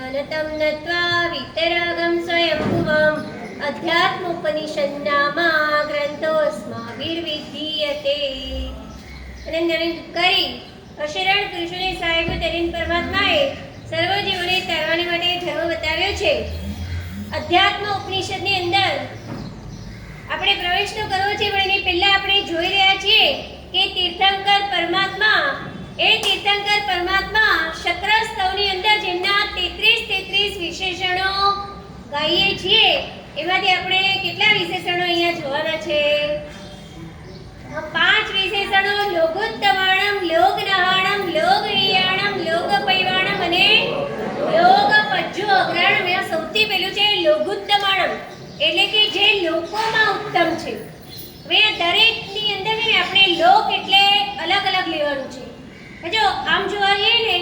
अनतं नत्वा वितरागं स्वयंभुवम् अध्यात्मोपनिषन्नामा ग्रंथोऽस्माभिर्विधीयते। અનંત કરી અશરણ પુરુષોને સાહેબ તરીન પરમાત્માએ સર્વ જીવોને તારવાને માટે ધર્મ બતાવ્યો છે। અધ્યાત્મ ઉપનિષદની અંદર આપણે પ્રવેશ તો કરવો છે, પણ એની પહેલા આપણે જોઈ રહ્યા છીએ કે તીર્થંકર પરમાત્મા શક્ર સ્તવની અંદર જેમના 33 વિશેષણો ગાઈએ છીએ, એમાંથી આપણે કેટલા વિશેષણો અહીંયા જોવાના છે? 5 વિશેષણો: લોગોત્તમાણમ, લોગનહાણમ, લોગરિયાણમ, લોગપૈવાણમ અને લોગપજ્જો અગ્રાણમ। એ સૌથી પહેલું છે લોગોત્તમાણમ, એટલે કે જે લોકોમાં ઉત્તમ છે। હવે દરેકની અંદર ને આપણે લોક એટલે અલગ અલગ લેવાનું છે। જો આમ જોવા જઈએ ને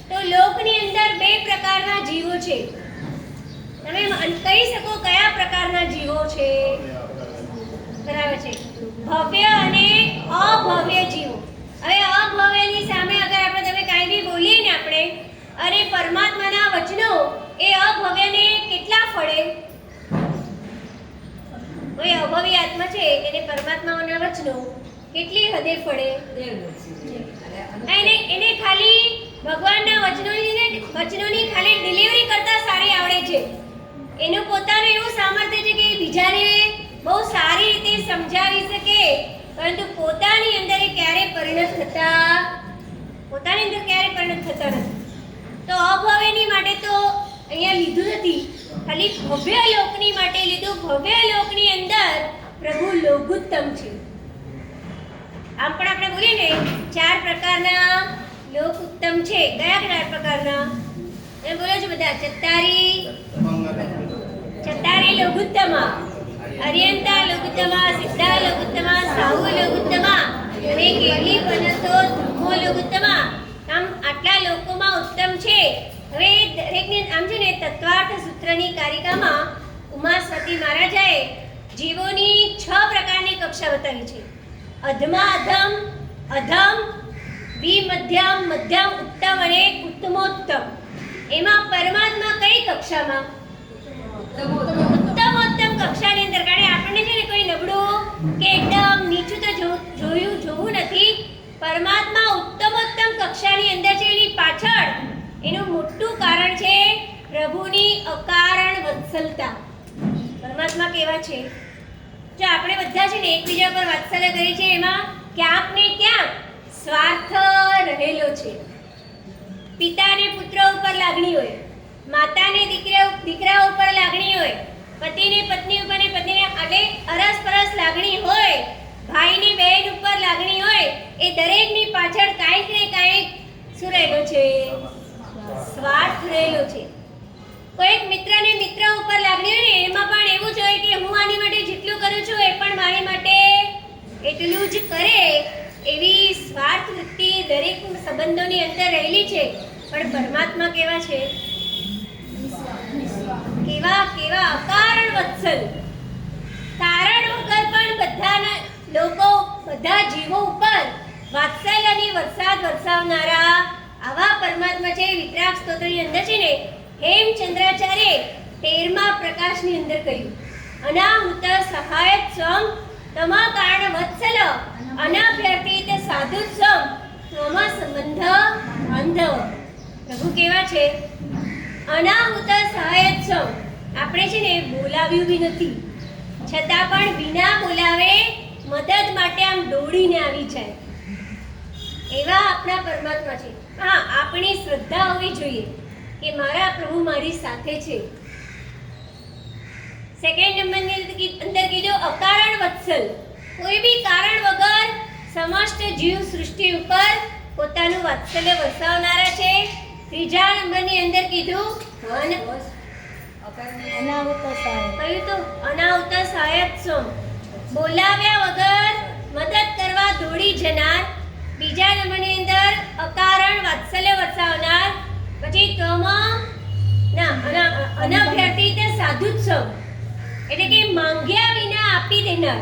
તો લોકની અંદર 2 પ્રકારના જીવો છે। તમે કહી શકો કયા પ્રકારના જીવો છે? બરાબર છે, ભવ્ય અને અભવ્ય જીવો। હવે અભવ્યની સામે અગર આપણે તમે કાંઈ બી બોલીએ ને આપણે, અને પરમાત્માના વચનો એ અભવ્યને કેટલા ફળે? કોઈ અભવ્ય આત્મા છે એને પરમાત્માના વચનો કેટલી હદે ફળે? એને ખાલી ભગવાનના વચનોની ખાલી ડિલિવરી કરતા સારી આવડે છે। એનું પોતાનું એવું સામર્થ્ય છે કે બીજાને બહુ સારી રીતે સમજાવી શકે, પરંતુ પોતાની અંદર એ ક્યારે પરિણત થતા નથી। તો અભવ્યની માટે તો અહીંયા લીધું નથી, ખાલી ભવ્ય લોકની માટે લીધું। ભવ્ય લોકની અંદર પ્રભુ લોગુત્તમ છે। આમ પણ આપણે બોલીએ ને 4 પ્રકારના લોક ઉત્તમ છે। કયા પ્રકારના? તમે બોલો છો બધા? ચત્તારી લોગુત્તમા, અર્યંતા લોગુત્તમા, સિદ્ધા લોગુત્તમા, સાહુ લોગુત્તમા અને કેલી પનતો ધર્મો લોગુત્તમા। આમ આટલા લોકોમાં ઉત્તમ છે। હવે દરેકને આમ છે ને તત્વાર્થ સૂત્રની કારિકામાં ઉમાસતી મહારાજાએ જીવોની 6 પ્રકારની કક્ષા બતાવી છે। અધમા અધમ, અધમ, વિમધ્યમ, મધ્યમ, ઉત્તમ અને ઉત્તમોત્તમ। એમાં પરમાત્મા કઈ કક્ષામાં? ઉત્તમોત્તમ કક્ષાની અંદર। કારણ આપણને છે ને કોઈ નબળું કે એકદમ નીચું તો જોવું નથી। પરમાત્મા ઉત્તમોત્તમ કક્ષાની અંદર છે। એની પાછળ એનું મોટું કારણ છે પ્રભુની અકારણ વત્સલતા। પરમાત્મા કેવા છે? જો આપણે બધા છે ને એકબીજા પર વાત્સલ્ય કરીએ છીએ, એમાં ક્યાંક ને ક્યાંક સ્વાર્થ રહેલો છે। પિતાને પુત્ર ઉપર લાગણી હોય, માતાને દીકરા ઉપર લાગણી હોય, પતિને પત્ની ઉપર ને પત્નીને એટલે અરસપરસ લાગણી હોય, ભાઈને બહેન ઉપર લાગણી હોય। એ દરેકની પાછળ કાંઈક ને કાંઈક શું રહેલો છે? સ્વાર્થ રહેલો છે। કોઈક મિત્રને મિત્ર ઉપર લાગણી હોય ને, એમાં પણ એવું જ હોય કે હું આની માટે જેટલું કરું છું એ પણ મારી માટે એટલું જ કરે। એવી સ્વાર્થ વૃત્તિ દરેક સંબંધોની અંદર રહેલી છે। પણ પરમાત્મા કેવા છે? કેવા અકારણ વત્સલ, કારણ વગર પણ બધા જીવો ઉપર વાત્સલ્યની વરસાદ વરસાવનારા આવા પરમાત્મા છે। વિતરાગ સ્તોત્રની અંદર છે ને હેમચંદ્રાચાર્ય 13મા પ્રકાશની અંદર કહ્યું, અનાહુત સહાયત સ્વમ તમા કારણ વત્સલ અનાભ્યર્થિત સાધુ સ્વમ ત્વમ સંબંધ બાંધવ। પ્રભુ કેવા છે? અનાહુત સહાયત સ્વમ। આપણે છે ને બોલાવ્યું બી નથી, છતાં પણ વિના બોલાવે મદદ માટે આમ દોડીને આવી જાય, એવા આપણા પરમાત્મા છે। હા, આપણી શ્રદ્ધા હોવી જોઈએ કે મારા પ્રભુ મારી સાથે છે। સેકન્ડ નંબરની અંદર કીધું અકારણ વત્સલ, કોઈ બી કારણ વગર સમસ્ત જીવ સૃષ્ટિ ઉપર પોતાનું વાત્સલ્ય વરસાવનારા છે। ત્રીજા નંબરની અંદર કીધું અનાહુત સહાયક સ્વમ, બોલાવ્યા વગર મદદ કરવા દોડી જનાર। બીજા નંબરની અંદર અકારણ વાત્સલ્ય વરસાવનાર। પછી અનાભ્યર્થિત સાધુત્સવ, એટલે કે માંગ્યા વિના આપી દેનાર।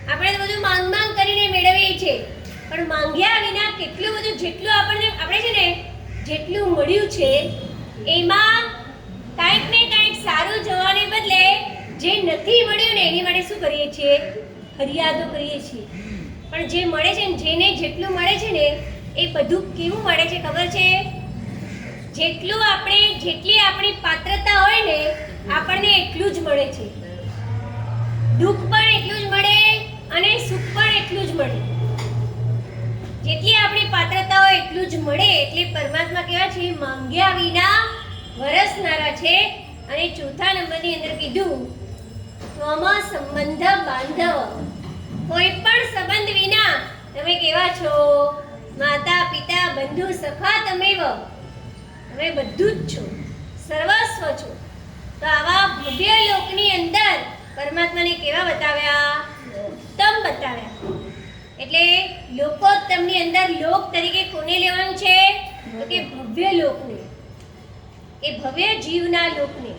આપણે તો બધું માંગ કરીને મેળવીએ છીએ, પણ માંગ્યા વિના કેટલું બધું, જેટલું આપણે છે ને જેટલું મળ્યું છે એમાં કાંઈક ને કાંઈક સારું જોવાને બદલે જે નથી મળ્યું ને એની માટે શું કરીએ છીએ? ફરિયાદો કરીએ છીએ. પણ જે મળે છે ને, જેને જેટલું મળે છે ને એ બધું કેવું મળે છે ખબર છે? જેટલી આપણી પાત્રતા હોય ને આપણને એટલું જ મળે છે. દુઃખ પણ એટલું જ મળે અને સુખ પણ એટલું જ મળે. જેટલી આપણી પાત્રતા હોય એટલું જ મળે. એટલે પરમાત્મા કેવા છે? માંગ્યા વિના વરસનારા છે. અને ચોથા નંબરની અંદર કીધું ત્વમ સંબંધ બાંધવ. કોઈ પણ સંબંધ વિના તમે કેવા છો? માતા પિતા બંધુ સખા તમેવ. તમે બધું જ છો, સર્વસ્વ છો. તો આવા ભવ્ય લોકની અંદર પરમાત્માને કેવા બતાવ્યા? ઉત્તમ બતાવ્યા. એટલે લોકોત્તમની અંદર લોક તરીકે કોને લેવાનું છે? તો કે ભવ્ય લોકને, એ ભવ્ય જીવના લોકને.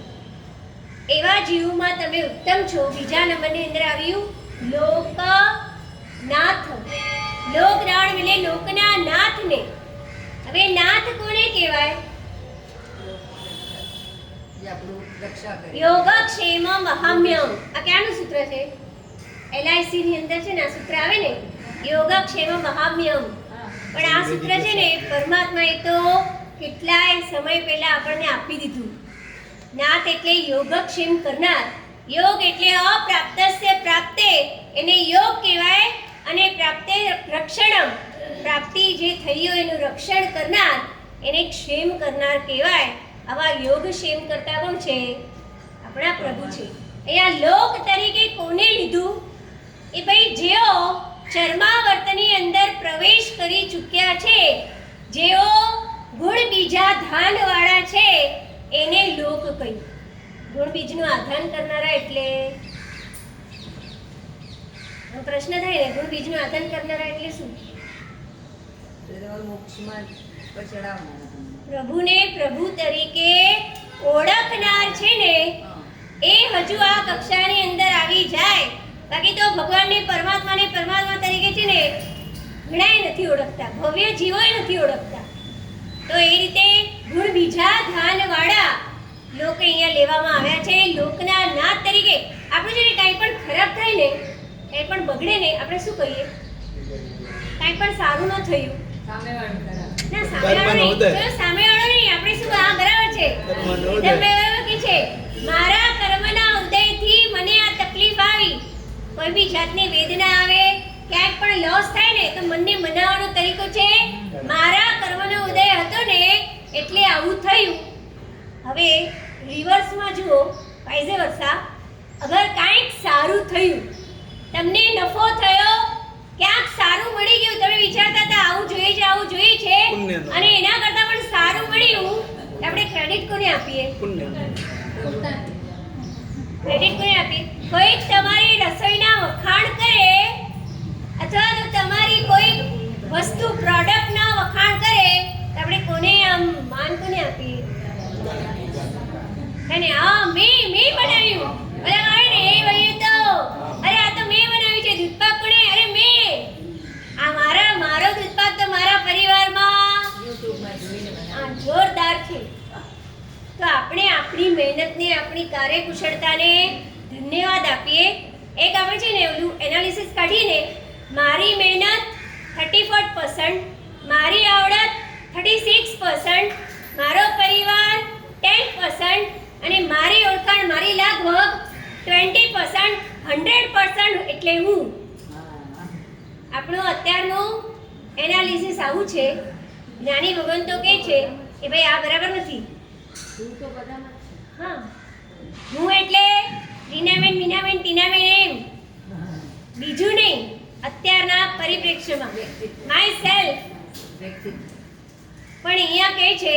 એવા જીવમાં તમે ઉત્તમ છો. બીજા નંબરની અંદર આવ્યું લોકનાથ. લોકનાથ એટલે લોકના નાથને. હવે નાથ કોને કહેવાય? યોગક્ષેમ મહામ્યમ. આ ક્યાંનું સૂત્ર છે? LIC ની અંદર છે ને આ સૂત્ર આવે ને, યોગક્ષેમ મહામ્યમ. પણ આ સૂત્ર છે ને પરમાત્માએ તો કેટલાય સમય પહેલા આપણને આપી દીધું. નાથ એટલે યોગક્ષેમ કરનાર. યોગ એટલે અપ્રાપ્તસ્ય પ્રાપ્તે, એને યોગ કહેવાય. અને પ્રાપ્તે રક્ષણમ, પ્રાપ્તિ જે થઈ હોય એનું રક્ષણ કરનાર, એને ક્ષેમ કરનાર કહેવાય. આવા યોગ ક્ષેમ કરતા કોણ છે? આપણા પ્રભુ છે. અહીંયા લોક તરીકે કોને લીધું? એ ભાઈ જેઓ ચર્માવર્તની અંદર પ્રવેશ કરી ચૂક્યા છે, જેઓ ગુણ બીજા ધાનવાળા છે, એને લોક કહ્યું. ગુણ બીજનું આધાન કરનારા એટલે પ્રશ્ન થાય ને, ગુણ બીજનું આધાન કરનારા એટલે શું? પ્રભુને પ્રભુ તરીકે ઓળખનાર છે ને એ હજુ આ કક્ષાની અંદર આવી જાય. બાકી તો ભગવાનને પરમાત્મા તરીકે છે ને ઘણાય નથી ઓળખતા, ભવ્ય જીવોય નથી ઓળખતા. તો એ રીતે ગુણ બીજા ધાનવાળા લોક અહીંયા લેવામાં આવ્યા છે લોકના નાથ તરીકે. આપણે છે ને કાંઈ પણ ખરાબ થાય ને, કાંઈ પણ બગડે ને, આપણે શું કહીએ? કાંઈ પણ સારું ન થયું, સામેવાળો નહીં, આપણે શું આ બરાબર છે? મારા કર્મના ઉદયથી મને આ તકલીફ આવી. કોઈ બી જાતની વેદના આવે, ક્યાંક પણ લોસ થાય ને તો મનને મનાવવાનો તરીકો છે મારા કર્મનો ઉદય હતો ને એટલે આવું થયું. હવે રિવર્સમાં જુઓ, વાઇઝ વર્સા. અગર કાંઈક સારું થયું, તમને નફો થયો, ક્યાંક સારું મળી ગયું, તમે વિચારતા હતા આવું જોઈએ છે, આવું જોઈએ છે, અને એના કરતાં પણ સારું મળ્યું, આપણે ક્રેડિટ કોને આપીએ? ક્રેડિટ કોને આપીએ? કોઈ તમારી રસોઈના વખાણ કરે અથવા તો તમારી કોઈ વસ્તુ પ્રોડક્ટના વખાણ કરે તો આપણે કોને આમ માન કોને આપીએ? અને આ મેં બનાવ્યું, અરે આવે ને એ વહી તો, અરે આ તો મેં બનાવ્યું છે. દૂધપાક કોને? અરે મેં. આ મારો દૂધપાક તો મારા પરિવારમાં જોરદાર છે. તો આપણે આપણી મહેનતને, આપણી કાર્યકુશળતાને ધન્યવાદ આપીએ. એક આપણે છે ને ઓલું એનાલિસિસ કાઢીને, મારી મહેનત 34%, મારી આવડત 36%, મારો પરિવાર 10% અને મારી ઓળખાણ, મારી લાગવગ 20%, 100% એટલે હું. આપણું અત્યારનું એનાલિસિસ આવું છે. જ્ઞાની ભગવાન તો કહે છે કે ભાઈ આ બરાબર નથી. હા, હું એટલે ટીનામેન એમ બીજું નહીં. અત્યારના પરિપ્રેક્ષ્યમાં માય સેલ્ફ. પણ અહીંયા કહે છે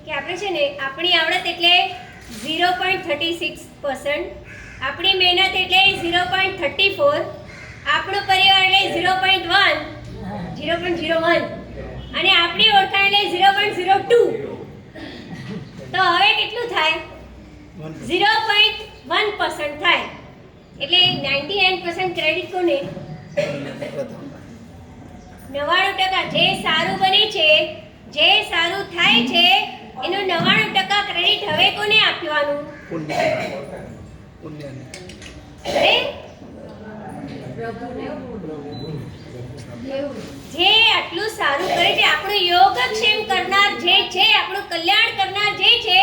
કે આપણે છે ને આપણી આવડત એટલે 0.36%, આપણી મહેનત એટલે 0.34, આપણો પરિવાર એટલે 0.01 અને આપણી ઓળખાણ એટલે 0.02. તો હવે કેટલું થાય? 0.1% થાય. એટલે 99% ક્રેડિટ કોને? 99% જે સારું બને છે, જે સારું થાય છે એનો 99% ક્રેડિટ હવે કોને આપવાનું? અરે જે આટલું સારું કરે છે, આપણું યોગક્ષેમ કરનાર જે છે, આપણું કલ્યાણ કરનાર જે છે,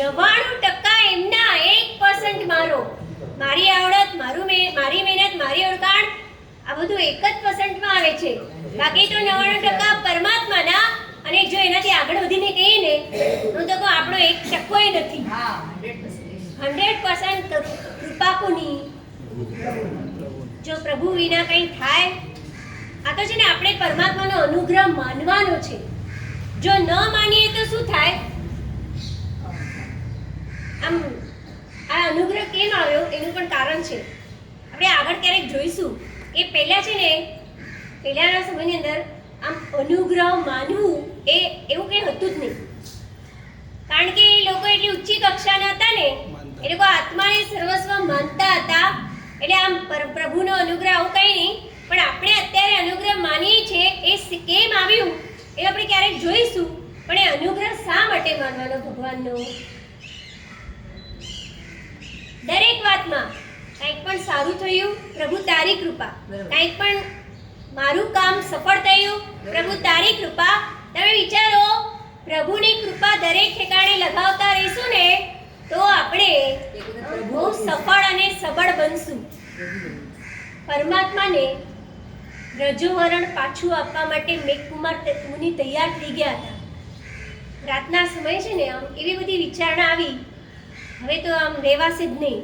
99% એમના, 1% મારો, મારી આવડત, મારી મહેનત, મારી ઓળખાણ, આ બધું 1% માં આવે છે. બાકી તો 99% પરમાત્માના. અને જો એનાથી આગળ વધીને કહીએ ને, હું તો કહું આપણો 1% નથી. 100% કૃપા કોની? જો પ્રભુ વિના કંઈ થાય, આ તો છે ને આપણે પરમાત્માનો અનુગ્રહ માનવાનો છે. જો ન માનીએ તો શું થાય? આમ આ અનુગ્રહ કેમ આવ્યો એનું પણ કારણ છે. આપણે આગળ ક્યારેક જોઈશું કે પહેલા છે ને, પહેલાના સમયની અંદર આમ અનુગ્રહ માનવું એ એવું કંઈ હતું જ નહીં. કારણ કે એ લોકો એટલી ઊંચી કક્ષાના હતા ને, એ લોકો આત્માને સર્વસ્વ માનતા હતા. એટલે આમ પ્રભુનો અનુગ્રહ આવું કંઈ નહીં. પણ આપણે અત્યારે અનુગ્રહ માનીએ છીએ એ કેમ આવ્યું એ આપણે ક્યારેક જોઈશું. પણ એ અનુગ્રહ શા માટે માનવાનો ભગવાનનો? દરેક વાતમાં કંઈક પણ સારું થયું, પ્રભુ તારી કૃપા. કંઈક પણ મારું કામ સફળ થયું, પ્રભુ તારી કૃપા. તમે વિચારો, પ્રભુની કૃપા દરેક ઠેકાણે લગાવતા રહીશું ને તો આપણે બહુ સફળ અને સબળ બનશું. પરમાત્માને રજોવરણ પાછું આપવા માટે મેઘકુમાર મુનિ તૈયાર થઈ ગયા હતા. રાતના સમય છે ને, આમ એવી બધી વિચારણા આવી, હવે તો આમ રહેવાશે જ નહીં,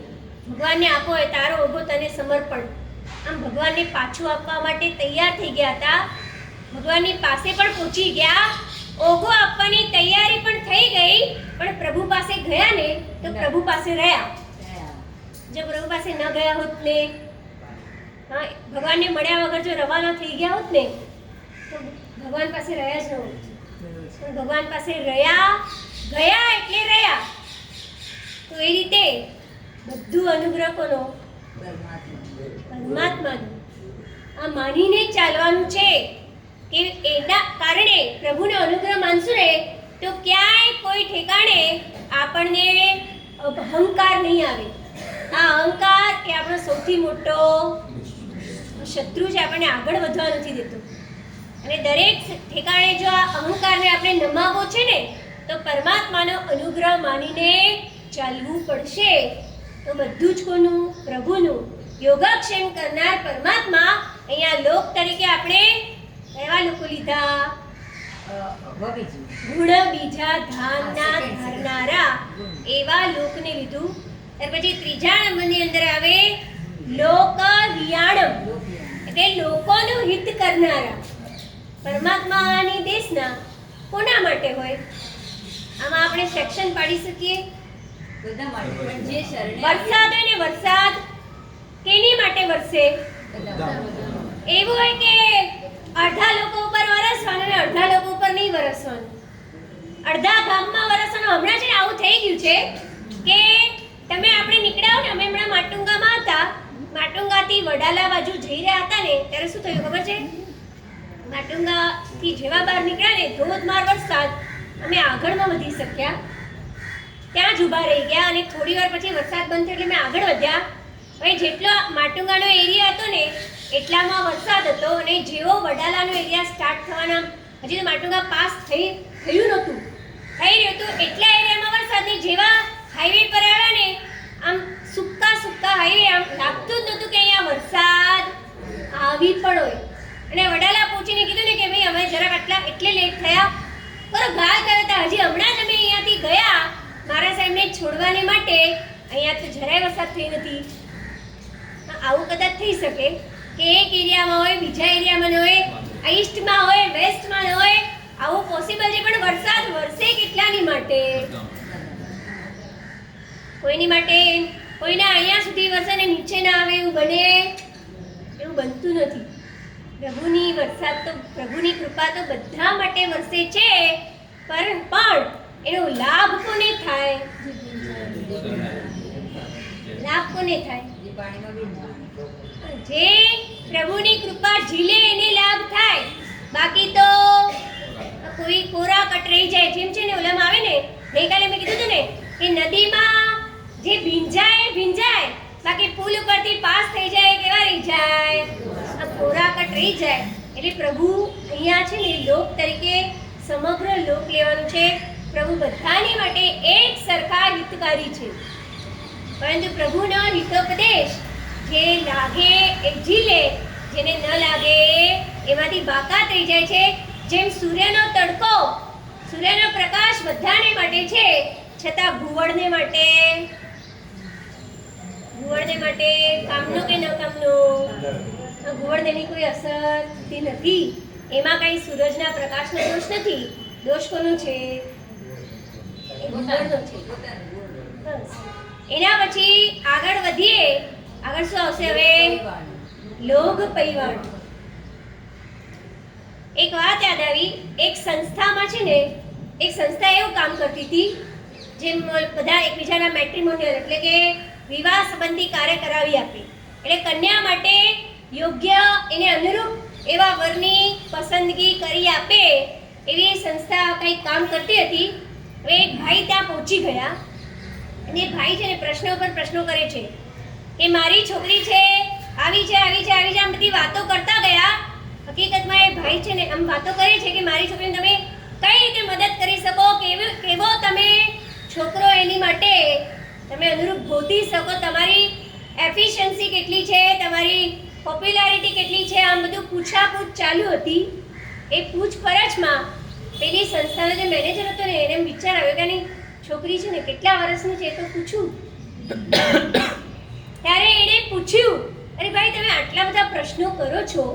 ભગવાનને આપો એ તારો ઓઘો તને સમર્પણ. આમ ભગવાનને પાછું આપવા માટે તૈયાર થઈ ગયા હતા. ભગવાનની પાસે પણ પહોંચી ગયા, ઓઘો આપવાની તૈયારી પણ થઈ ગઈ. પણ પ્રભુ પાસે ગયા ને તો પ્રભુ પાસે રહ્યા. જો પ્રભુ પાસે ન ગયા હોત ને, ભગવાનને મળ્યા વગર જો રવાના થઈ ગયા હોત ને તો ભગવાન પાસે રહ્યા જ ન હોત. પણ ભગવાન પાસે રહ્યા, ગયા એટલે રહ્યા. તો એ રીતે બધું અનુગ્રહ કોનો? પરમાત્માનો. આ માનીને ચાલવાનું છે કે એના કારણે પ્રભુનો અનુગ્રહ માનશું ને તો ક્યાંય કોઈ ઠેકાણે આપણને અહંકાર નહીં આવે. આ અહંકાર એ આપણો સૌથી મોટો શત્રુ છે, આપણને આગળ વધવા નથી દેતો. અને દરેક ઠેકાણે જો આ અહંકારને આપણે નમાવવો છે ને તો પરમાત્માનો અનુગ્રહ માનીને ચાલવું પડશે. તો બધું જ કોનું? પ્રભુનું. યોગક્ષેમ કરનાર પરમાત્મા. અહીંયા લોક તરીકે આપણે એવા લોકો લીધા, ગુણ બીજા ધામના ધરનારા, એવા લોકને લીધું. ત્યાર પછી ત્રીજા નંબરની અંદર આવે લોક વિયાણમ, એટલે લોકોનું હિત કરનારા. પરમાત્માની દેશના કોના માટે હોય? આમાં આપણે સેક્શન પાડી શકીએ. વરસાદ હોય ને, વરસાદ કેની માટે વરસે? એવું હોય કે અડધા લોકો ઉપર વરસવાનું અને અડધા લોકો ઉપર નહીં વરસવાનું, અડધા ગામમાં વરસવાનું. હમણાં છે ને આવું થઈ ગયું છે કે તમે આપણે નીકળ્યા ને, અમે હમણાં માટુંગામાં હતા, માટુંગાથી વડાલા બાજુ જઈ રહ્યા હતા ને ત્યારે શું થયું ખબર છે? માટુંગાથી જેવા બહાર નીકળ્યા ને, ધોધમાર વરસાદ, અમે આગળમાં વધી શક્યા, ત્યાં જ ઊભા રહી ગયા. અને થોડી વાર પછી વરસાદ બંધ થયો એટલે અમે આગળ વધ્યા. હવે જેટલો માટુંગાનો એરિયા હતો ને એટલામાં વરસાદ હતો, અને જેવો વડાલાનો એરિયા સ્ટાર્ટ થવાના, હજી તો માટુંગા પાસ થયું નહોતું, થઈ રહ્યું હતું એટલા એરિયામાં વરસાદ નહીં. જેવા હાઈવે પર આવ્યા ને, આમ સૂકા હાઈવે, આમ લાગતું જ નહોતું કે અહીંયા વરસાદ આવી પણ હોય. અને વડાલા પહોંચીને કીધું ને કે ભાઈ અમે જરાક આટલા એટલે લેટ થયા, બરો ગાળ કર્યા હતા, હજી હમણાં જ અમે અહીંયાથી ગયા મારા સાહેબને છોડવાને માટે, અહીંયા તો જરાય વરસાદ થઈ નથી. આવું કદાચ થઈ શકે કે એક એરિયામાં હોય, બીજા એરિયામાં ન હોય, ઈસ્ટમાં હોય, વેસ્ટમાં ન હોય, આવું પોસિબલ છે. પણ વરસાદ વરસે કેટલાની માટે? કોઈની માટે, કોઈના અહીંયા સુધી વરસે ને નીચે ના આવે એવું બને? એવું બનતું નથી. પ્રભુની વરસાદ તો, પ્રભુની કૃપા તો બધા માટે વરસે છે, પણ એનો લાભ કોને થાય? લાભ કોને થાય? જે પ્રભુની કૃપા ઝીલે એને લાભ થાય. બાકી તો કોઈ કોરા કટ રહી જાય. જેમ છે ને ઓલામાં આવે ને ગઈકાલે મેં કીધું હતું ને કે નદીમાં જે ભીંજાય ભીંજાય, બાકી પુલ ઉપરથી પાસ થઈ જાય કેવા રહી જાય, કોરાકટ રહી જાય. એટલે પ્રભુ અહીંયા છે ને લોક તરીકે સમગ્ર લોક લેવાનું છે. પ્રભુ બધાની માટે એક સરખા હિતકારી છે, પરંતુ પ્રભુનો હિતોપદેશ જે લાગે એ ઝીલે, જેને ન લાગે એમાંથી બાકાત રહી જાય છે. જેમ સૂર્યનો તડકો, સૂર્યનો પ્રકાશ બધાને માટે છે, છતાં ભૂવડને માટે કામનો કે ન કામનો, ભૂવડની કોઈ અસર થતી નથી. એમાં કઈ સૂરજના પ્રકાશનો દોષ નથી. દોષ કોનો છે? એ ભૂવડનો છે. બસ. એના પછી આગળ વધીએ. આગળ શું આવશે હવે? લોભ પૈવાણ. એક વાત યાદ આવી. એક સંસ્થામાં છે ને, એક સંસ્થા એવું કામ કરતી હતી જેમ બધા એકબીજાના મેટ્રિમોનિયલ એટલે કે વિવાહ સંબંધી કાર્ય કરાવી આપે. એટલે કન્યા માટે યોગ્ય એને અનુરૂપ એવા વરની પસંદગી કરી આપે એવી સંસ્થા કંઈક કામ કરતી હતી. હવે એક ભાઈ ત્યાં પહોંચી ગયા અને ભાઈ છે ને પ્રશ્નો પર પ્રશ્નો કરે છે કે મારી છોકરી છે આવી છે આવી છે આવી છે, આમ બધી વાતો કરતા ગયા. હકીકતમાં એ ભાઈ છે ને આમ વાતો કરે છે કે મારી છોકરીને તમે કઈ રીતે મદદ કરી શકો, કેવો તમે છોકરો એની માટે તમે અનુરૂપ ગોતી શકો, તમારી એફિશિયન્સી કેટલી છે, તમારી પોપ્યુલારિટી કેટલી છે, આમ બધું પૂછાપૂછ ચાલુ હતી. એ પૂછપરછમાં પેલી સંસ્થાનો જે મેનેજર હતો ને એને વિચાર આવ્યો કે આની છોકરી છે ને કેટલા વર્ષની છે તો પૂછું. ત્યારે એણે પૂછ્યું, અરે ભાઈ તમે આટલા બધા પ્રશ્નો કરો છો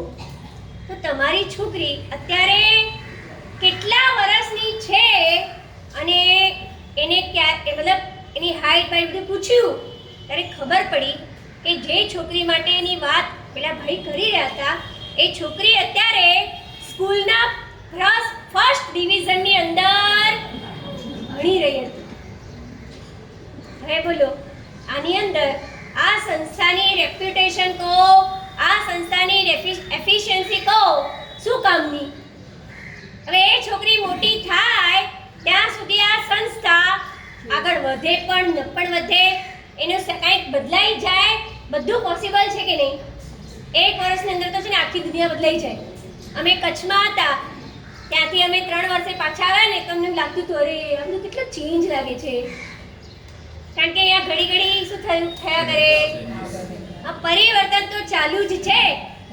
તો તમારી છોકરી અત્યારે કેટલા વર્ષની છે અને એને મતલબ એની હાઈટ બાઈટ બધું પૂછ્યું. ત્યારે ખબર પડી કે જે છોકરી માટેની વાત પેલા ભાઈ કરી રહ્યા હતા એ છોકરી અત્યારે સ્કૂલના ફર્સ્ટ ડિવિઝનની અંદર ભણી રહી હતી. હવે બોલો આની અંદર આ સંસ્થાની રેપ્યુટેશન કહો, આ સંસ્થાની એફિશિયન્સી કહો, શું કામની? હવે એ છોકરી મોટી થાય ત્યાં સુધી આ સંસ્થા આગળ વધે પણ ન પણ વધે, એનું કંઈક બદલાઈ જાય, બધું પોસિબલ છે કે નહીં? એક વર્ષની અંદર તો છે ને આખી દુનિયા બદલાઈ જાય. અમે કચ્છમાં હતા ત્યાંથી અમે 3 વર્ષે પાછા આવ્યા ને તો અમને લાગતું હતું અરે આમ કેટલો ચેન્જ લાગે છે, કારણ કે અહીંયા ઘડી ઘડી શું થયા કરે, આ પરિવર્તન તો ચાલુ જ છે.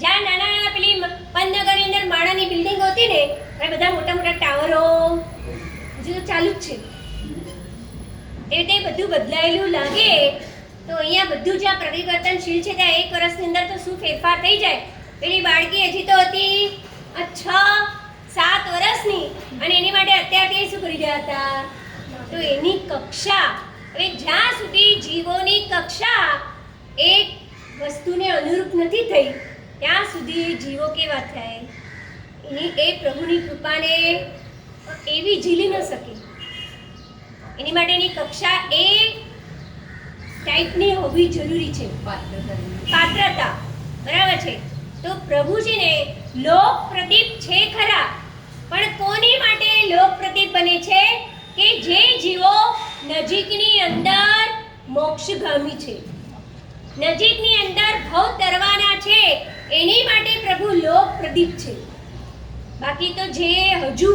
જ્યાં નાના નાના પેલી પંતનગરની અંદર માળાની બિલ્ડિંગો હતી ને એ બધા મોટા મોટા ટાવરો હજુ તો ચાલુ જ છે. એ રીતે બધું બદલાયેલું લાગે તો અહીંયા બધું જ્યાં પરિવર્તનશીલ છે ત્યાં 1 વર્ષની અંદર તો શું ફેરફાર થઈ જાય. પેલી બાળકી હજી તો હતી 6-7 વર્ષની અને એની માટે અત્યારથી શું કરી રહ્યા હતા તો એની કક્ષા, હવે જ્યાં સુધી જીવોની કક્ષા એક વસ્તુને અનુરૂપ નથી થઈ ત્યાં સુધી જીવો કેવા થાય? એ પ્રભુની કૃપાને એવી ઝીલી ન શકે. એની માટેની કક્ષા એ ટાઈપની હોવી જરૂરી છે, પાત્રતા. બરાબર છે? તો પ્રભુજીને લોક પ્રદીપ છે ખરા, પણ કોની માટે લોક પ્રદીપ બને છે? કે જે જીવો નજીકની અંદર મોક્ષગામી છે, નજીકની અંદર ભવ તરવાના છે, એની માટે પ્રભુ લોક પ્રદીપ છે. બાકી તો જે હજુ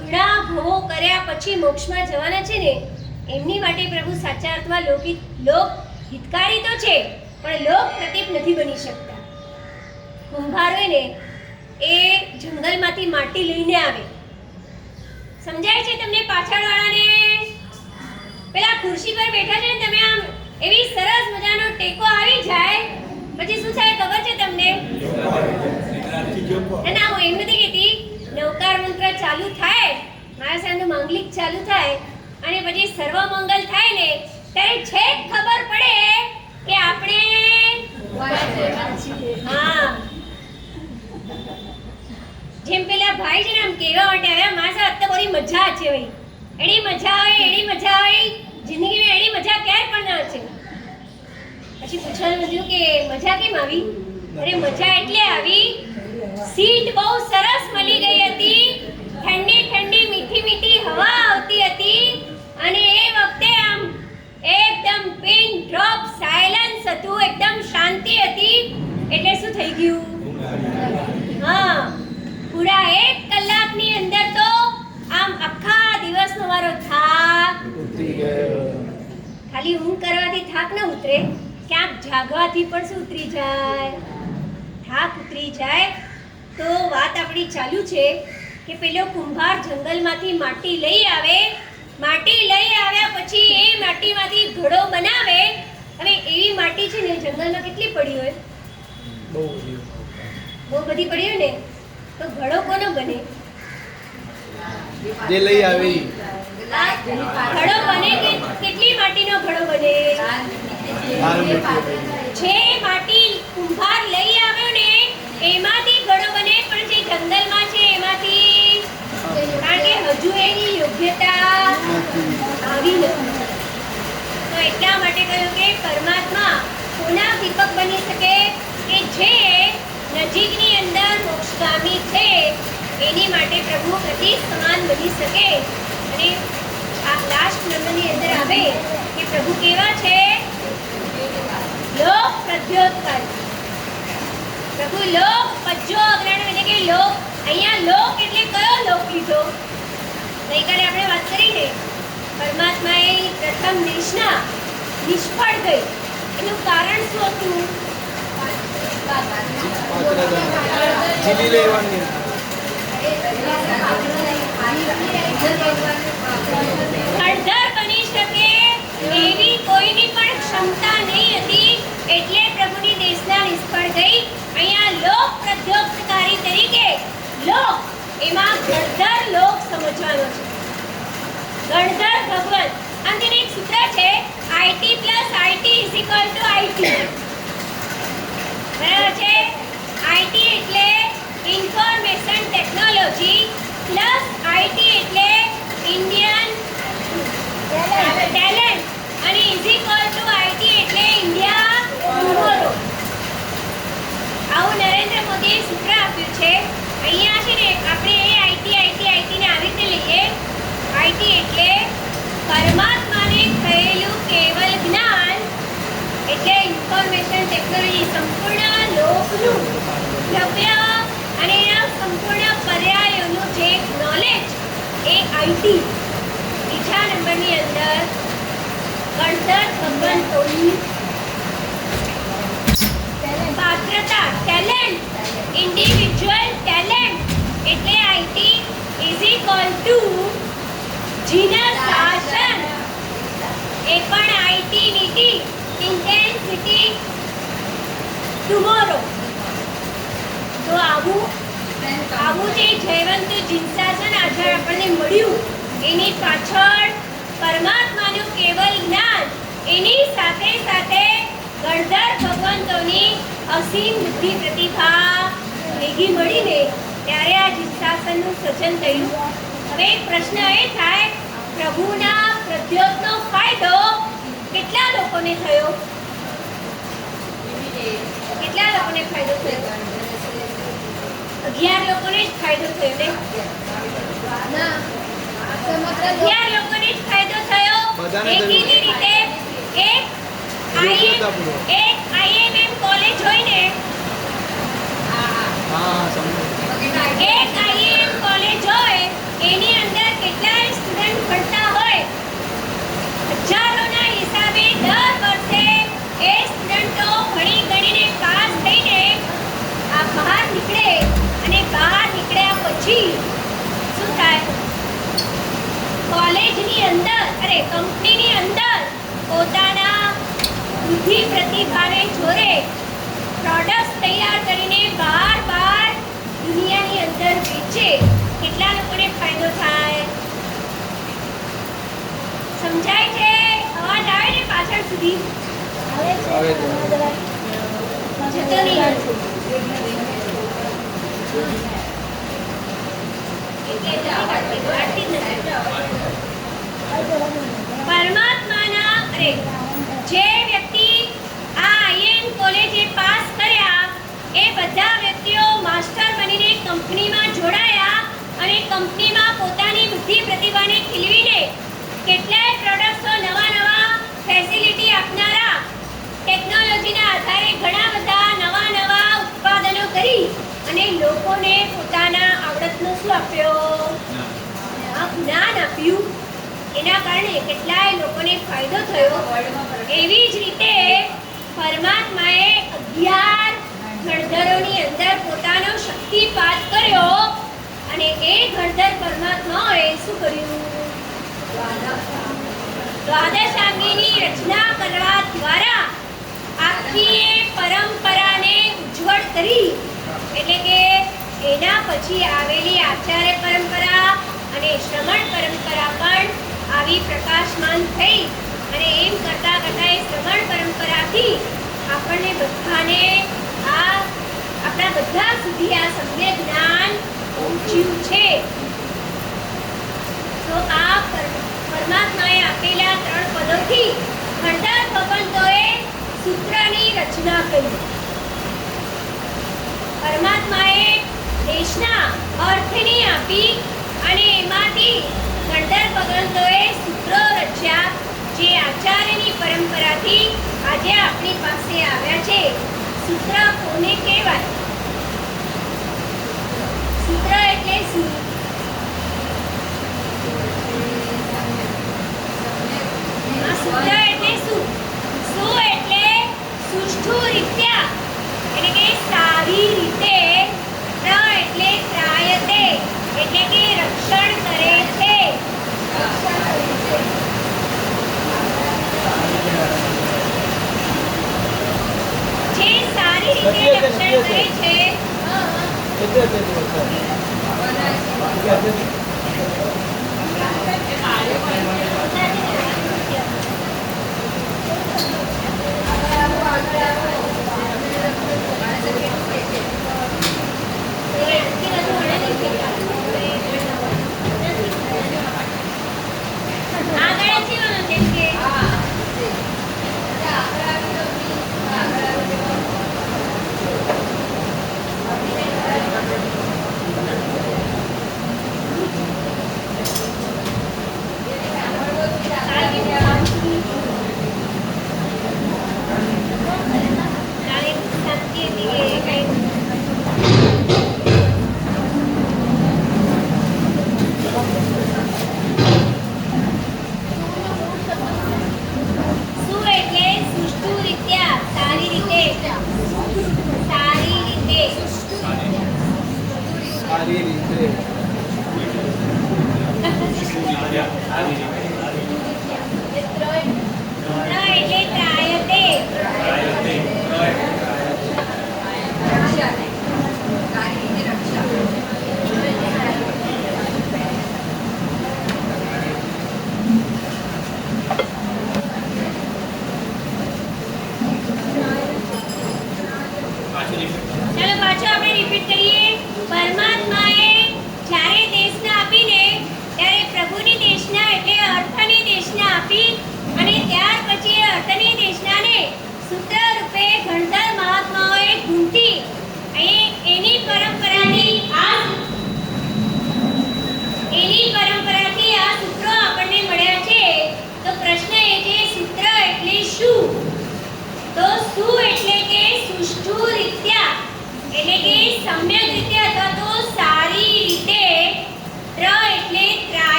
ઘણા ભવો કર્યા પછી મોક્ષમાં જવાના છે ને એમની માટે પ્રભુ સાચા અર્થમાં લોક હિતકારી તો છે પણ લોક પ્રદીપ નથી બની શકતા. કુંભાર હોય ને એ જંગલમાંથી માટી લઈને આવે, સમજાય છે તમને? પાછળવાળાને પેલા ખુરશી પર બેઠા છે ને તમે આમ એવી સરસ મજાનો ટેકો આવી જાય પછી શું થાય ખબર છે તમને? ના હું એમ નથી કહેતી, નવકાર મંત્ર ચાલુ થાય, મારા સાહેબનું માંગલિક ચાલુ થાય અને પછી સર્વમંગલ થાય ને ત્યારે છેક ખબર પડે કે આપણે હા જેમ પેલા ભાઈ છે ને આમ કહેવા માટે આવ્યા મારા સાહેબ તો બધી મજા છે ભાઈ, એની મજા આવે જિંદગીમાં એની મજા ક્યારે પણ ના છે. પછી પૂછવાનું મળ્યું કે મજા કેમ આવી? અરે મજા એટલે આવી સીટ બહુ સરસ મળી ગઈ હતી, ઠંડી ઠંડી મીઠી મીઠી હવા આવતી હતી ઉપાધિ પણ શું ઉતરી જાય, થાક ઉતરી જાય. તો વાત આપણી ચાલુ છે કે પેલો કુંભાર જંગલમાંથી માટી લઈ આવે, માટી લઈ આવ્યા પછી એ માટીમાંથી ઘડો બનાવે. હવે એવી માટી છે ને જંગલમાં કેટલી પડી હોય, બહુ બધી પડી હોય ને, તો ઘડો કોનો બને? જે લઈ આવી ઘડો બને કે કેટલી માટીનો ઘડો બને? જે માટી કુંભાર લઈ આવ્યો ને એમાંથી ઘડો બને, પણ જે જંગલમાં છે એમાંથી, કારણ કે હજુ એની યોગ્યતા આવી નથી. તો એટલા માટે કહ્યું કે પરમાત્મા કોના દીપક બની શકે કે જે નજીકની અંદર મોક્ષગામી છે એની માટે પ્રભુ પ્રતિ સમાન બની શકે. અને આ લાસ્ટ નંબરની અંદર આવે કે પ્રભુ કેવા છે? લોક પ્રદ્યોતકારી. પ્રભુ લોક પજ્જો અગ્રણી એટલે કે લોક, અહીંયા લોક એટલે કયો લોક લીધો? ગઈકાલે આપણે વાત કરી ને, પરમાત્માએ પ્રથમ દેશના નિષ્ફળ ગઈ, એનું કારણ શું હતું? જીલી લેવાની અડધર બની શકે એવી કોઈની પણ ક્ષમતા નહીં હતી, એટલે પ્રભુની દેશના નિષ્ફળ ગઈ. અહીંયા લોક પ્રદ્યોતકારી તરીકે લોક એમાં ગણધર લોક સમજવાનો છે. ગણધર ભગવત. આમ તેને એક સૂત્ર છે IT + IT = IT. બરાબર છે? IT એટલે ઇન્ફોર્મેશન ટેકનોલોજી પ્લસ IT એટલે ઇન્ડિયન ટેલેન્ટ અને = IT એટલે ઇન્ડિયા ટુમોરો. આવું નરેન્દ્ર મોદીએ સૂત્ર આપ્યું છે. અહીંયા છે ને આપણે IT ને આવી રીતે લઈએ. IT એટલે પરમાત્માને થયેલું કેવલ જ્ઞાન, એટલે ઇન્ફોર્મેશન ટેકનોલોજી, સંપૂર્ણ લોકનું દ્રવ્ય અને એના સંપૂર્ણ પર્યાયોનું જે નોલેજ એ IT. બીજા નંબરની અંદર ગણધર ભગવંતોની પાત્રતા, ટેલેન્ટ, ઇન્ડિવિજ્યુઅલ ટેલેન્ટ એટલે IT = જીનસ શાસન. એ પણ IT નીતિ, ઇન્ટેન્સિટી ટુમોરો. તો આવું જે જયવંત જીનશાસન આધાર આપણને મળ્યું, એની પાછળ પરમાત્માનું કેવલ જ્ઞાન, એની સાથે સાથે ગણધર ભગવંતોની અસીમ બુદ્ધિ પ્રતિભા ભેગી મળીને ત્યારે આ જીનશાસનનું સર્જન થયું. હવે એક પ્રશ્ન એ થાય, પ્રભુના પ્રદ્યોતનો ફાયદો કેટલા લોકોને થયો? કેટલા લોકોને ફાયદો થયો? 11 લોકોને જ ફાયદો થયો ને? 11 લોકોને જ ફાયદો થયો. એકી રીતે એક IMM કોલેજ હોય ને, એક IIM કોલેજ હોય, એની અંદર કેટલાય સ્ટુડન્ટ ભણતા હોય, હજારોના હિસાબે દર વર્ષે એ સ્ટુડન્ટો ભણી ગણીને પાસ થઈને આ બહાર નીકળે. અને બહાર નીકળ્યા પછી શું થાય? કોલેજની અંદર, કંપનીની અંદર પોતાના બુદ્ધિ પ્રતિભાને જોડે પ્રોડક્ટ્સ તૈયાર કરીને બહાર દુનિયાની અંદર વેચે. કેટલા લોકોને ફાયદો થાય? સમજાય છે? અવાજ આવે ને પાછળ સુધી? જતો નહીં. પરમાત્માના જે વ્યક્તિ આ IIM કોલેજે પાસ કર્યા એ બધા વ્યક્તિઓ માસ્ટર બનીને કંપનીમાં જોડાયા અને કંપનીમાં પોતાની બુદ્ધિ પ્રતિભાને ખીલવીને કેટલાય પ્રોડક્ટ્સો, નવા ફેસિલિટી આપનારા, ટેકનોલોજીના આધારે ઘણા બધા નવા ઉત્પાદનો કરી અને લોકોને પોતાના આવડતનો શું આપ્યો? જ્ઞાન આપ્યું. એના કારણે કેટલાય લોકોને ફાયદો થયો. એવી જ રીતે પરમાત્માએ 11 ગણધરોની અંદર પોતાનો શક્તિપાત કર્યો અને એ ગણધર પરમાત્માએ શું કર્યું? દ્વાદશાંગીની રચના કરવા દ્વારા આખી એ પરંપરાને ઉજ્જવળ કરી. એટલે કે એના પછી આવેલી આચાર્ય પરંપરા અને શ્રમણ પરંપરા પણ આવી પ્રકાશમાન થઈ અને એમ કરતા કરતા એ શ્રમણ પરંપરાથી આપણને બધાને આપણા બધા સુધી આ સમ્યક જ્ઞાન પહોંચ્યું છે. તો આ પરમાત્માએ આપેલા 3 પદોથી ગણધર ભગવંતોએ સૂત્રની રચના કરી. પરમાત્માએ દેશના અર્થની આપી અને એમાંથી ગણધર ભગવંતોએ સૂત્રો રચ્યા જે આચાર્યની પરંપરાથી આજે આપણી પાસે આવ્યા છે. સૂત્ર કોને કહેવાય? સૂત્ર એટલે શું? સૂત્ર એટલે શું? સુ એટલે સુષ્ઠુ રીત્યા એટલે કે સારી રીતે. પ્ર એટલે ત્રાયતે એટલે કે રક્ષણ કરે છે. જે સારી રીતે રક્ષણ કરે છે.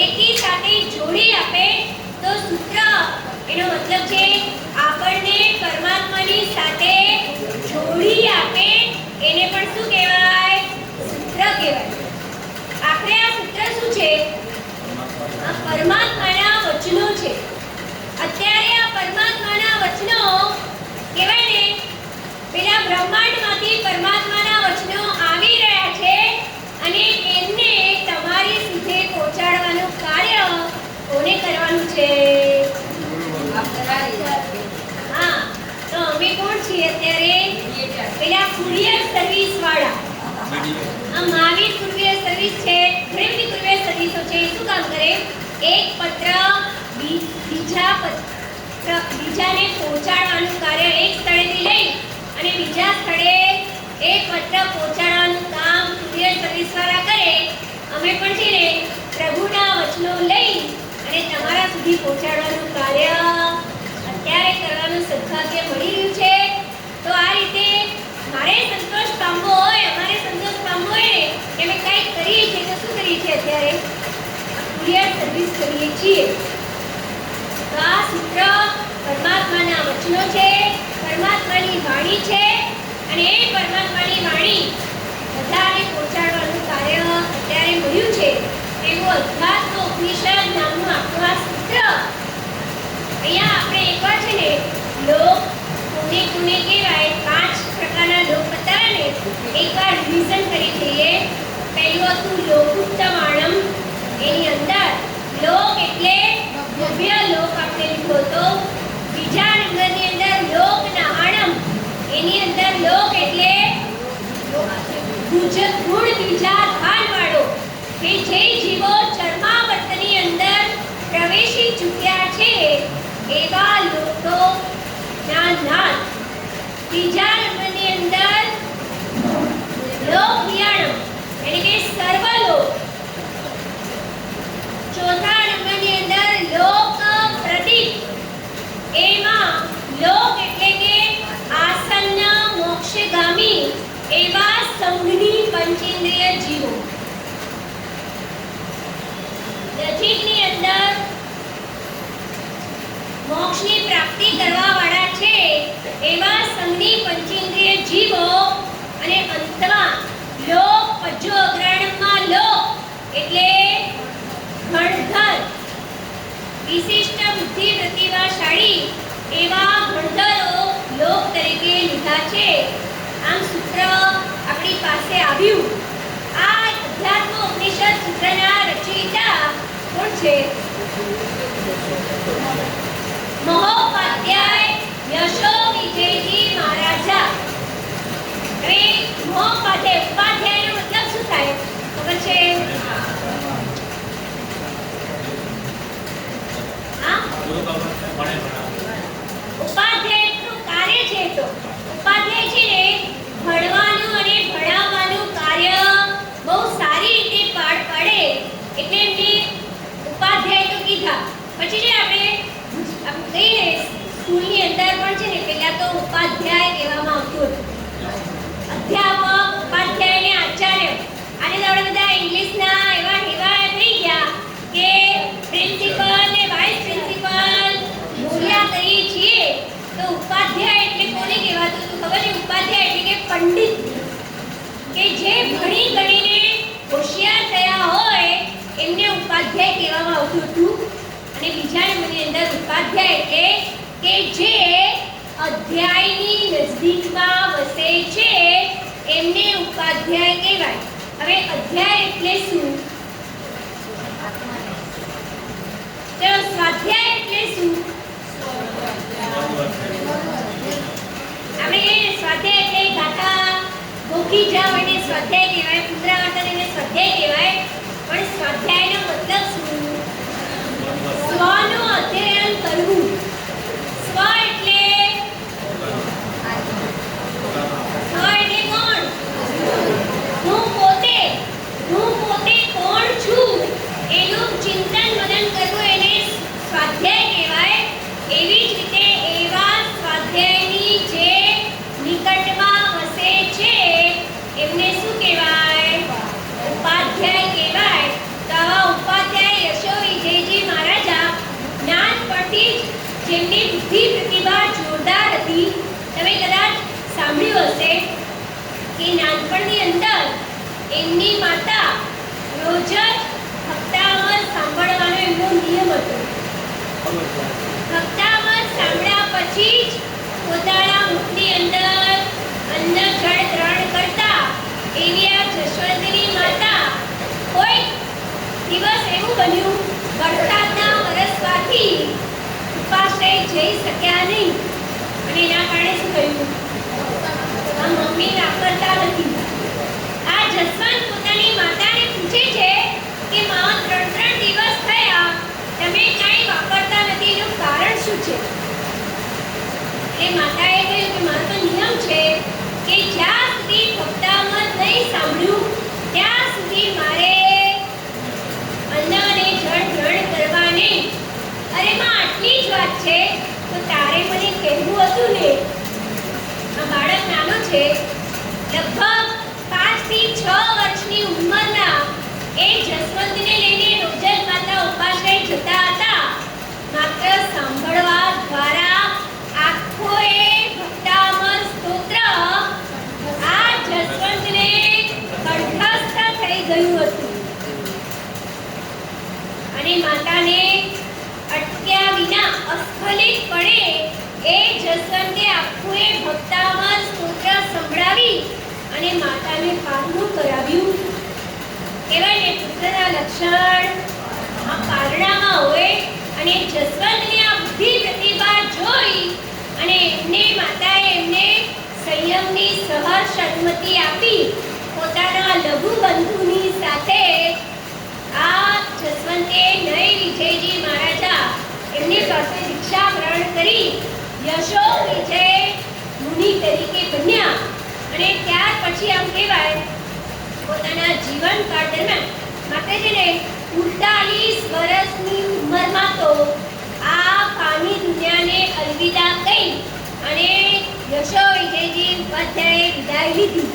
એકી સાથે જોડી આપે તો સૂત્ર એનો મતલબ છે આપણને પરમાત્માની સાથે જોડી આપે એને પણ શું કહેવાય? સૂત્ર કહેવાય. આખરે આ સૂત્ર શું છે? આ પરમાત્માના વચનો છે. અત્યારે આ પરમાત્માના વચનો કહેવાય ને પેલા બ્રહ્માંડમાંથી પરમાત્માના વચનો આવી રહ્યા છે અને એમને તમારી સુધી પહોંચાડવાનું કાર્ય કોને કરવાનું છે? હા, તો અમે કોણ છીએ અત્યારે? પેલા કુરિયર સર્વિસ વાળા. આ મહાવીર કુરિયર સર્વિસ સર્વિસ છે, ઘણી બધી કુરિયર સર્વિસો છે, શું કામ કરે? એક પત્ર બીજાને પહોંચાડવાનું કાર્ય એક સ્થળેથી લઈ અને બીજા સ્થળે એ પત્ર પહોંચાડવાનું કામ કુરિયર સર્વિસવાળા કરે. અમે પણ છે ને પ્રભુના વચનો લઈ અને તમારા સુધી પહોંચાડવાનું કાર્ય અત્યારે કરવાનું સદભાગ્ય મળી રહ્યું છે. તો આ રીતે મારે સંતોષ પામવો હોય, અમારે સંતોષ પામવો હોય ને કે અમે કંઈક કરીએ છીએ તો શું કરીએ છીએ? અત્યારે કુરિયર સર્વિસ કરીએ છીએ. તો આ સૂત્ર પરમાત્માના વચનો છે, પરમાત્માની વાણી છે અને એ પરમાત્માની વાણી બધાને પહોંચાડવાનું કાર્ય અત્યારે મળ્યું છે. એવું અધ્યાત્મ ઉપનિષદ નામનું આપણું આ સૂત્ર. અહીંયા આપણે એકવાર છે ને લોક કોને કહેવાય 5 પ્રકારના લોક બતાવ્યા ને, એકવાર રિવિઝન કરી દઈએ. પહેલું હતું લોકોત્તમાણમ. એની અંદર લોક એટલે ભવ્ય લોક આપણે લીધો હતો. બીજા નંબરની અંદર લોકનાહણમ. એની અંદર લોક એટલે ગુણ બીજા ધાનવાળો, કે જે જીવો ચર્માવર્તની અંદર પ્રવેશી ચૂક્યા છે એવા લોકોના નાદ. ત્રીજા નંબરની અંદર લોકવ્યાણમ એટલે કે સર્વલોક. ચોથા નંબરની અંદર લોક પ્રદીપ. એમાં લોક એટલે કે આસન્ન મોક્ષગામી એવા સંઘની પંચેન્દ્રિય જીવો. નજીકની અંદર મોક્ષની પ્રાપ્તિ કરવા વાળા છે એવા સંઘની પંચેન્દ્રિય જીવો. અને અંતમાં લોક પજ્જો અગ્રણમાં લોક એટલે ગણધર, વિશિષ્ટ બુદ્ધિ પ્રતિભાશાળી એવા ગણધરો લોક તરીકે લીધા છે. આમ સૂત્ર આપણી પાસે આવ્યું. આ અધ્યાત્મ ઉપનિષદ સૂત્રના રચયિતા કોણ છે? મહોપાધ્યાય યશો વિજયજી મહારાજા. હવે મહોપાધ્યાય, ઉપાધ્યાયનો મતલબ શું થાય ખબર છે? ઉપાધ્યાયનું કાર્ય છે. તો ઉપાધ્યાય છે ને ભણવાનું અને ભણાવવાનું કાર્ય બહુ સારી રીતે પાર પાડે એટલે એમને ઉપાધ્યાય તો કીધા. પછી છે આપણે કહીએ સ્કૂલની અંદર પણ છે ને પહેલા તો ઉપાધ્યાય કહેવામાં આવતું હતું. અધ્યાપક, ઉપાધ્યાય અને આચાર્ય. આને તો આપણે બધા ઇંગ્લિશના એવા થઈ ગયા કે પ્રિન્સિપલ ને વાઇસ પ્રિન્સિપલ બોલ્યા કરીએ છીએ. તો ઉપાધ્યાય એટલે કોને કહેવાતું હતું ખબર છે? ઉપાધ્યાય એટલે કે પંડિત, કે જે ભણી ગણીને હોશિયાર થયા હોય એમને ઉપાધ્યાય કહેવામાં આવતું હતું. અને બીજા નંબરની અંદર ઉપાધ્યાય એટલે કે જે અધ્યાયની નજદીકમાં વસે છે એમને ઉપાધ્યાય કહેવાય. હવે અધ્યાય એટલે શું? ચલો, સ્વાધ્યાય એટલે શું? આપણે કહીએ સ્વાધ્યાય એટલે ગાતા ગોખી જાવ એને સ્વાધ્યાય કહેવાય, પુનરાવર્તન એને સ્વાધ્યાય કહેવાય. પણ સ્વાધ્યાયનો મતલબ શું? સ્વનું અધ્યયન કરવું. સ્વ એટલે કોણ? હું પોતે કોણ છું એનું ચિંતન મનન કરવું એને સ્વાધ્યાય કહેવાય. એવી જ રીતે એવા સ્વાધ્યાયની જે નિકટમાં વસે છે એમને શું કહેવાય? ઉપાધ્યાય કહેવાય. તો આવા ઉપાધ્યાય યશો વિજયજી મહારાજા નાનપણથી જ જેમની બુદ્ધિ પ્રતિભા જોરદાર હતી. તમે કદાચ સાંભળ્યું હશે કે નાનપણની અંદર એમની માતા રોજ જ હપ્તામાં સાંભળવાનો એમનો નિયમ હતો. હપ્તામાં સાંભળ્યા પછી જ પોતાના મુખની અંદર અન્ન જળ ગ્રહણ કરતા એવી આ જશવંતની માતા કોઈ દિવસ એવું બન્યું વરસાદના વરસવાથી ઉપાશ્રય જઈ શક્યા નહીં. અને એના કારણે શું થયું? આ મમ્મી વાપરતા નથી. આ જસવંત પોતાની માતાને પૂછે તે માતાએ કહ્યું કે મારો તો નિયમ છે કે જ્યાં સુધી ભક્તામૃત નહીં સાંભળ્યું ત્યાં સુધી મારે અન્ન અને જળ ગ્રહણ કરવા નહીં. અરે માં આટલી જ વાત છે તો તારે મને કહેવું હતું ને. આ બાળક નાનો છે, લગભગ 5 થી 6 વર્ષની ઉંમરના એ જસવંતને લઈને રોજ જ માતા ઉપાશ્રય જતા હતા. માત્ર સાંભળવા દ્વારા આખો એ ભક્તામૃત સ્તોત્ર આ જસવંતને કંઠસ્થ થઈ ગયું હતું. અને માતાને અટક્યા વિના અસ્ખલિતપણે એ જસવંતે આખું એ ભક્તામૃત સ્તોત્ર સંભળાવી અને માતાને પારણું કરાવ્યું. કહેવાય ને પુત્રના લક્ષણ આ પારણામાં હોય. અને જસવંતની આ બુદ્ધિ પ્રતિભા જોઈ અને એમને માતાએ એમને સંયમની સહર્ષ અનુમતિ આપી પોતાના લઘુ બંધુની સાથે આ જસવંતે નય વિજયજી મહારાજા એમની પાસે દીક્ષા ગ્રહણ કરી યશો વિજય મુનિ તરીકે બન્યા. અને ત્યાર પછી આમ કહેવાય પોતાના જીવનકાળ દરમિયાન માતાજીને 48 વર્ષની ઉંમરમાં તો આ પાની દુનિયાને અલવિદા કહી અને યશો વિજયજી ઉપાધ્યાયે વિદાય લીધી.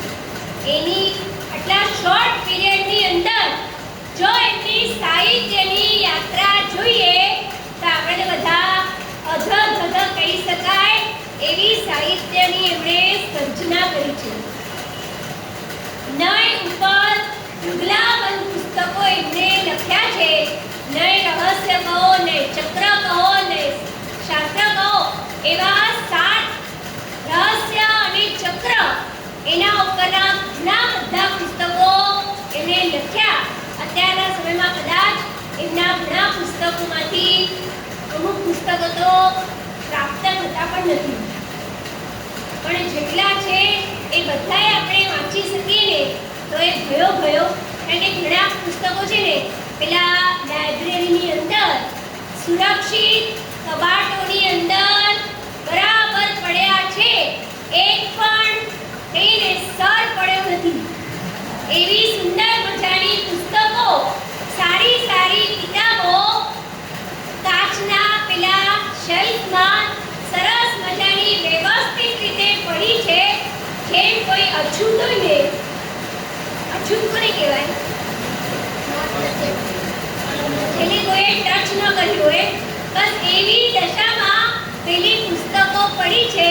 એની આટલા શોર્ટ પીરિયડની અંદર જો એમની સાહિત્યની યાત્રા જોઈએ તો આપણે બધા અધઃ કહી શકાય એવી સાહિત્યની એમણે સર્જના કરી છે. નય ઉપર ઉગલાબંધ પુસ્તકો એમણે લખ્યા છે. નય રહસ્ય કહો, નય ચક્ર કહો, નય શાસ્ત્ર કહો, એવા 7 રહસ્ય અને ચક્ર એના ઉપરના ઘણા બધા પુસ્તકો એમણે લખ્યા. અત્યારના સમયમાં કદાચ એમના ઘણા પુસ્તકોમાંથી અમુક પુસ્તકો તો પ્રાપ્ત થતા પણ નથી, પણ જેટલા છે એ બધાય આપણે વાંચી શકીએ ને તો એ ભયો કારણ કે ઘણા પુસ્તકો છે ને પેલા લાઇબ્રેરીની અંદર સુરક્ષિત કબાટોની અંદર બરાબર પડ્યા છે. એક પણ કહીને સર પડ્યો નથી. એવી સુંદર મજાની પુસ્તકો, સારી સારી કિતાબો કાચના પેલા શેલ્ફમાં સરસ મજાની વ્યવસ્થિત રીતે પડી છે. જેમ કોઈ અછૂત હોય ને, અછૂત કોને કહેવાય? જેને કોઈ ટચ ન કર્યું હોય, બસ એવી દશામાં પેલી પુસ્તકો પડી છે.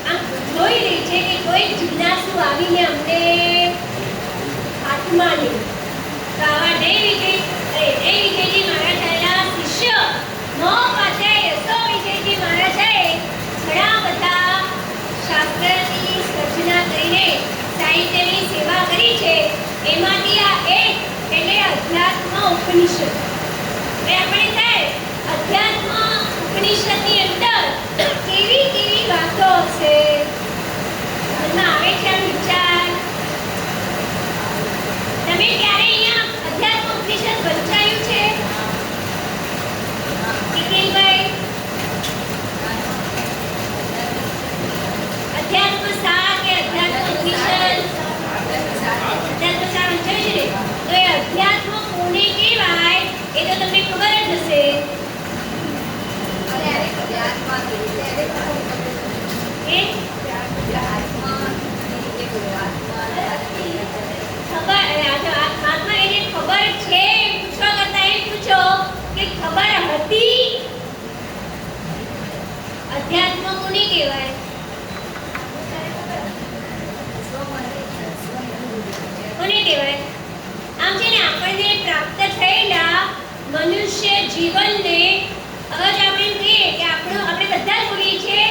આમ જોઈ રહી છે કે કોઈ જિજ્ઞાસુ આવીને અમને હાથમાં લે. તો આવા નય વિજયજી મહારાજાના શિષ્ય મહોપાધ્યાય યશો વિજયજી મહારાજાએ ઘણા બધા શાસ્ત્રની સર્જના કરીને સાહિત્યની સેવા કરી છે. એમાંથી આ એક એટલે અધ્યાત્મ ઉપનિષદ. હવે આપણે થાય અધ્યાત્મ ઉપનિષદની અંદર કેવી કેવી વાતો હશે મનમાં આવે છે આમ વિચાર. તમે ક્યારે અહીંયા અધ્યાત્મ ઉપનિષદ વંચાયું છે નિખિલભાઈ? અધ્યાત્મ સાર કે અધ્યાત્મ ઉપનિષદ? અધ્યાત્મ સાર વંચાયું છે ને? તો એ અધ્યાત્મ કોને કહેવાય એ તો તમને ખબર જ હશે. આત્મા એને ખબર છે પૂછવા કરતા એમ પૂછો કે ખબર હતી. અધ્યાત્મ કોને કહેવાય? કોને કહેવાય? આમ છે ને આપણને પ્રાપ્ત થયેલા મનુષ્ય જીવનને હવે આપણે કહીએ કે આપણે બધા જ બોલીએ છીએ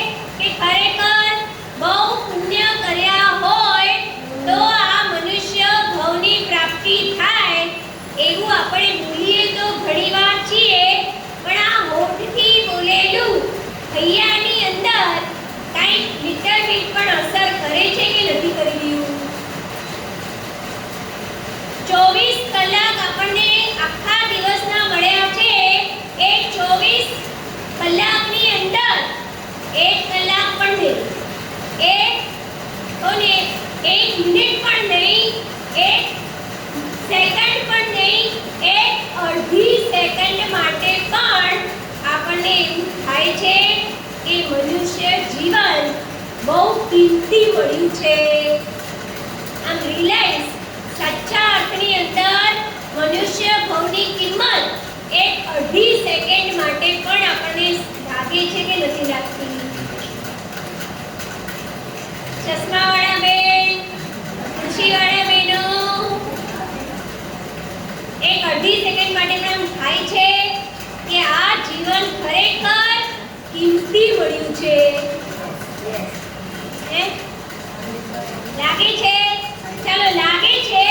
બહુ કિંમતી મળ્યું છે. આમ રિલાયન્સ સાચા અર્થની અંદર મનુષ્ય ભવની કિંમત એક અડધી સેકન્ડ માટે પણ આપણને લાગે છે કે નથી લાગતી? ચશ્માવાળા બેન, ખુરશીવાળા બહેનો, એક અડધી સેકન્ડ માટે પણ આમ થાય છે કે આ જીવન ખરેખર કિંમતી મળ્યું છે. હે? લાગે છે? ચાલો લાગે છે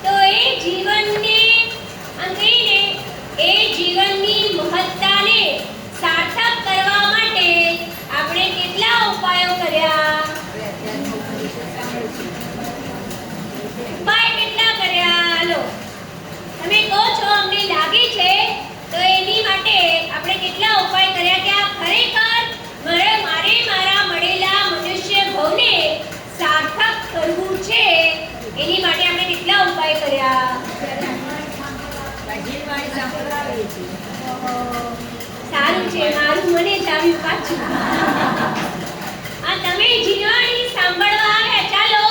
તો એ જીવનને આમ કહીને એ જીવનની મહત્તાને સાર્થક કરવા માટે આપણે કેટલા ઉપાયો કર્યા? ઉપાય કેટલા કર્યા? લો તમે કહો છો અમને લાગે છે તો એની માટે આપણે કેટલા ઉપાય કર્યા કે આ ખરેખર મારે મારા મળેલા મનુષ્ય ભવને સાર્થક કરવું છે, એની માટે આપણે કેટલા ઉપાય કર્યા? સારું છે, મારું મને જ આવ્યું પાછું. આ તમે જીનવાણી સાંભળવા આવ્યા, ચાલો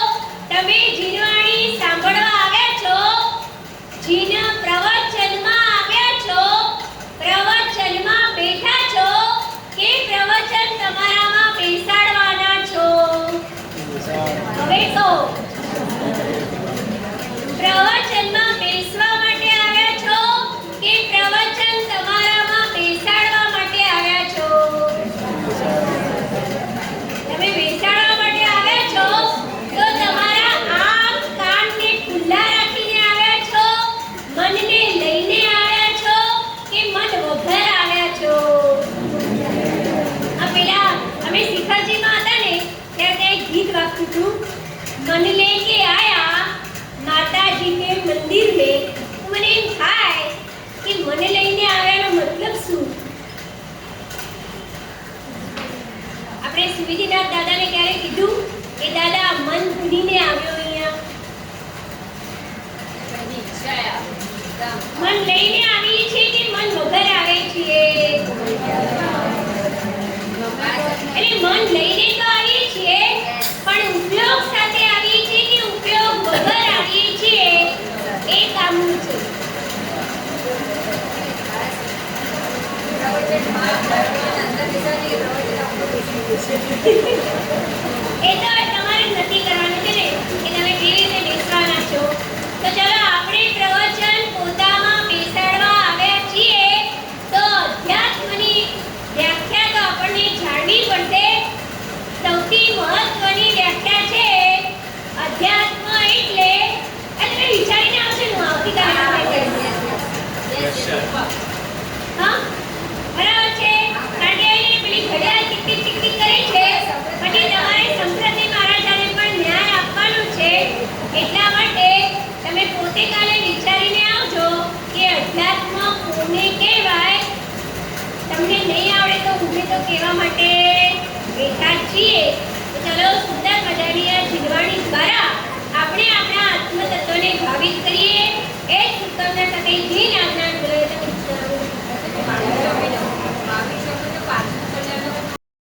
તમે જીનવાણી સાંભળવા આવ્યા છો, જીન પ્રવચનમાં આવ્યા છો, પ્રવચનમાં બેઠા છો કે પ્રવચન તમારામાં બેસાડવાના છો? હવે કહો, પ્રવચનમાં બેસવા માટે આવ્યા છો કે પ્રવચન તમારામાં બેસાડવા માટે આવ્યા છો? તમે બેસાડવા માટે આવ્યા છો તો તમારા આંખ કાનને ખુલ્લા રાખીને આવ્યા છો, મનને લઈને આવ્યા છો કે મન વગર આવ્યા છો? આ પેલા અમે શિખરજીમાં હતા ને ત્યારે ત્યાં એક ગીત વાગતું હતું, मन लेके आया माताजी के मंदिर में. મને એમ થાય કે મને લઈને આવ્યાનો મતલબ શું? આપણે સુવિધિનાથ દાદાને ક્યારે કીધું કે દાદા મન ભૂલીને આવ્યો અહીંયા, મન લઈને આવીએ છીએ કે મન વગર આવે છીએ? એટલે મન લઈને તો આવીએ છીએ પણ ઉપયોગ સાથે આવીએ છીએ કે ઉપયોગ વગર આવીએ છીએ એ કામનું છે. એ તો તમારે નક્કી કરવાનું છે ને કે તમે કેવી રીતે બેસવાના છો. તો ચાલો આપણે પ્રવચન પોતામાં બેસાડવા આવ્યા છીએ તો અધ્યાત્મની વ્યાખ્યા તો આપણને જાણવી પડશે. સૌથી મહત્વની વ્યાખ્યા છે અધ્યાત્મ એટલે તમે વિચારીને આવશે હું આવતીકાલે હા બરાબર છે, કારણ કે પેલી ઘડિયાળ ટીક ટીક ટીક ટીક કરે છે પછી તમારે